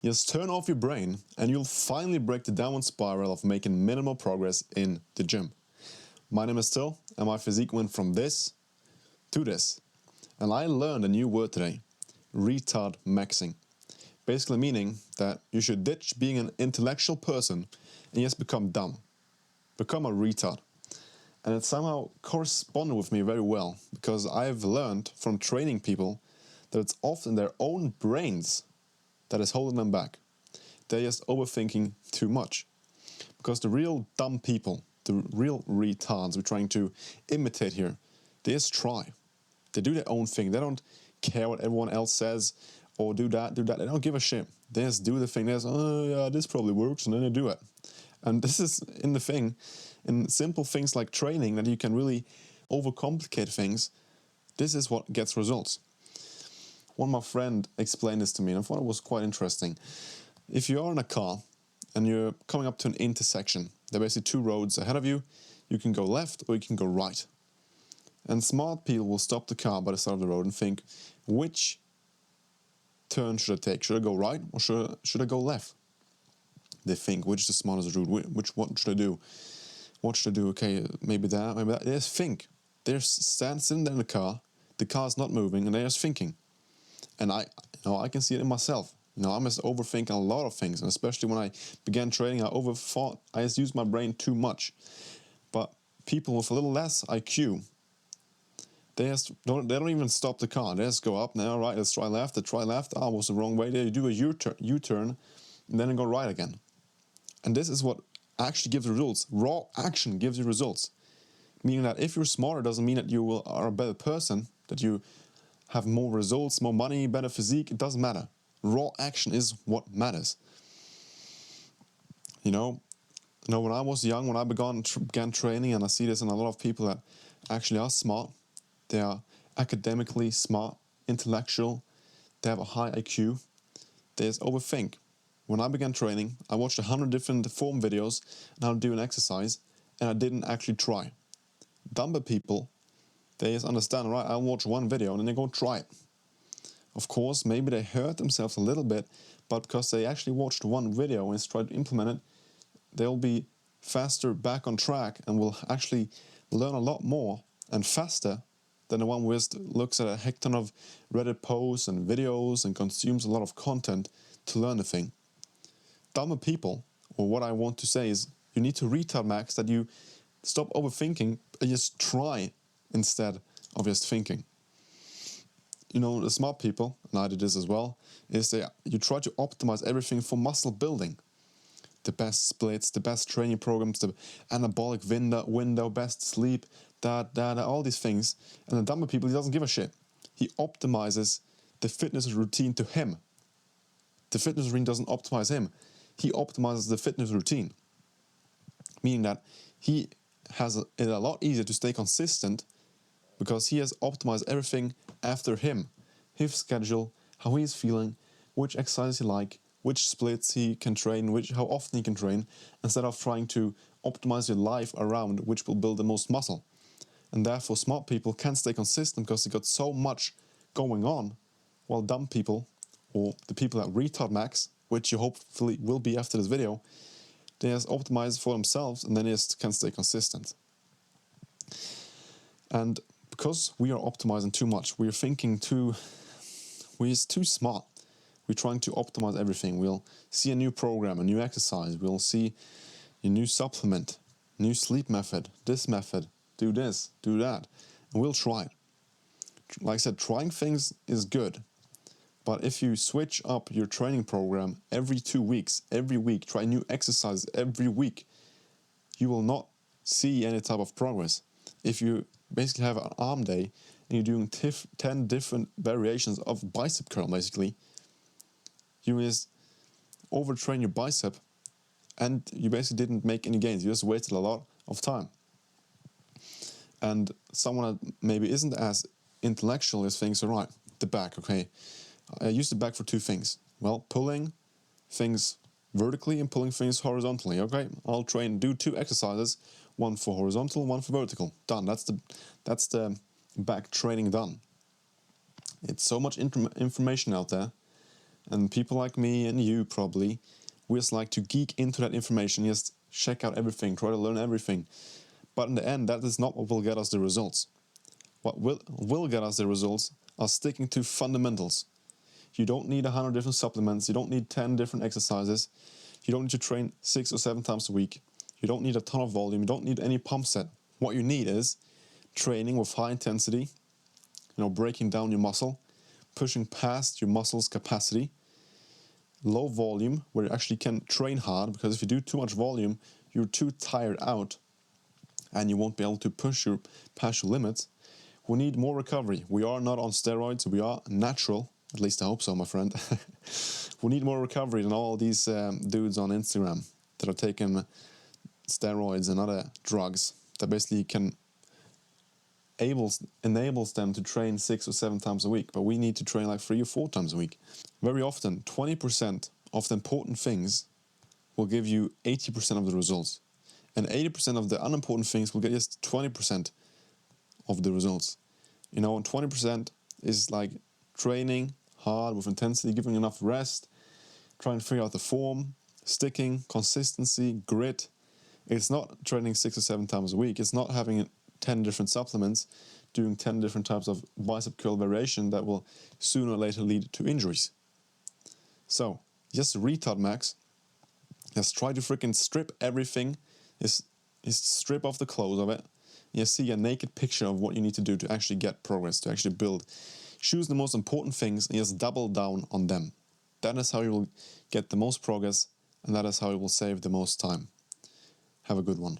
Just turn off your brain and you'll finally break the downward spiral of making minimal progress in the gym. My name is Till and my physique went from this to this. And I learned a new word today, retardmaxing. Basically meaning that you should ditch being an intellectual person and just become dumb. Become a retard. And it somehow corresponded with me very well because I've learned from training people that it's often their own brains that is holding them back. They're just overthinking too much. Because the real dumb people, the real retards we're trying to imitate here, they just try. They do their own thing. They don't care what everyone else says or do that. They don't give a shit. They just do the thing. They just, oh yeah, this probably works, and then they do it. And this is in the thing, in simple things like training, that you can really overcomplicate things. This is what gets results. One of my friends explained this to me and I thought it was quite interesting. If you are in a car and you're coming up to an intersection, there are basically two roads ahead of you. You can go left or you can go right. And smart people will stop the car by the side of the road and think, which turn should I take? Should I go right or should I go left? They think, which is the smartest route? What should I do? What should I do? Okay, maybe that, maybe that. They just think. They're sitting there in the car's not moving, and they're just thinking. And I can see it in myself. I must overthink a lot of things, and especially when I began training, I overthought. I just used my brain too much. But people with a little less IQ, they don't even stop the car. They just go up. Now, right, let's try left. They try left. Ah, was the wrong way. They do a U-turn, and then they go right again. And this is what actually gives results. Raw action gives you results. Meaning that if you're smarter, doesn't mean that you are a better person, that you have more results, more money, better physique. It doesn't matter. Raw action is what matters. When I was young, when I began training, and I see this in a lot of people that actually are smart, they are academically smart, intellectual, they have a high IQ, they just overthink. When I began training, I watched 100 different form videos and how to do an exercise, and I didn't actually try. Dumber people, they just understand, right, I'll watch one video and then they go try it. Of course, maybe they hurt themselves a little bit, but because they actually watched one video and tried to implement it, they'll be faster back on track and will actually learn a lot more and faster than the one who just looks at a heck ton of Reddit posts and videos and consumes a lot of content to learn a thing. Dumber people, or what I want to say is, you need to retardmaxx, that you stop overthinking and just try instead of just thinking. The smart people, and I did this as well, is you try to optimize everything for muscle building. The best splits, the best training programs, the anabolic window, best sleep, all these things. And the dumber people, he doesn't give a shit. He optimizes the fitness routine to him. The fitness routine doesn't optimize him. He optimizes the fitness routine. Meaning that he has it a lot easier to stay consistent because he has optimized everything after him. His schedule, how he's feeling, which exercise he like, which splits he can train, how often he can train, instead of trying to optimize your life around which will build the most muscle. And therefore smart people can't stay consistent because they got so much going on, while dumb people, or the people that retardmaxx, which you hopefully will be after this video, they just optimize for themselves and then they just can stay consistent. And because we are optimizing too much, we're too smart. We're trying to optimize everything. We'll see a new program, a new exercise. We'll see a new supplement, new sleep method, this method, do this, do that. And we'll try it. Like I said, trying things is good. But if you switch up your training program every 2 weeks, every week, try new exercises every week, you will not see any type of progress. If you basically have an arm day and you're doing 10 different variations of bicep curl, basically, you just overtrain your bicep and you basically didn't make any gains. You just wasted a lot of time. And someone that maybe isn't as intellectual as thinks, all right, the back, okay, I use the back for two things. Well, pulling things vertically and pulling things horizontally. Okay, I'll do 2 exercises, one for horizontal, one for vertical. Done. That's the back training done. It's so much information out there, And people like me and you probably, we just like to geek into that information, just check out everything, try to learn everything. But in the end, that is not what will get us the results. What will get us the results are sticking to fundamentals. You don't need 100 different supplements, you don't need 10 different exercises, you don't need to train 6 or 7 times a week, you don't need a ton of volume, you don't need any pump set. What you need is training with high intensity, breaking down your muscle, pushing past your muscle's capacity, low volume, where you actually can train hard, because if you do too much volume, you're too tired out, and you won't be able to past your limits. We need more recovery. We are not on steroids, we are natural, at least I hope so, my friend. We need more recovery than all these dudes on Instagram that are taking steroids and other drugs that basically enables them to train 6 or 7 times a week, but we need to train like 3 or 4 times a week. Very often, 20% of the important things will give you 80% of the results, and 80% of the unimportant things will get just 20% of the results. And 20% is like training hard with intensity, giving enough rest, trying to figure out the form, sticking, consistency, grit. It's not training 6 or 7 times a week. It's not having 10 different supplements, doing 10 different types of bicep curl variation that will sooner or later lead to injuries. So, just Retardmaxx. Just try to freaking strip everything. Just strip off the clothes of it. You see a naked picture of what you need to do to actually get progress, to actually build. Choose the most important things and just double down on them. That is how you will get the most progress, and that is how you will save the most time. Have a good one.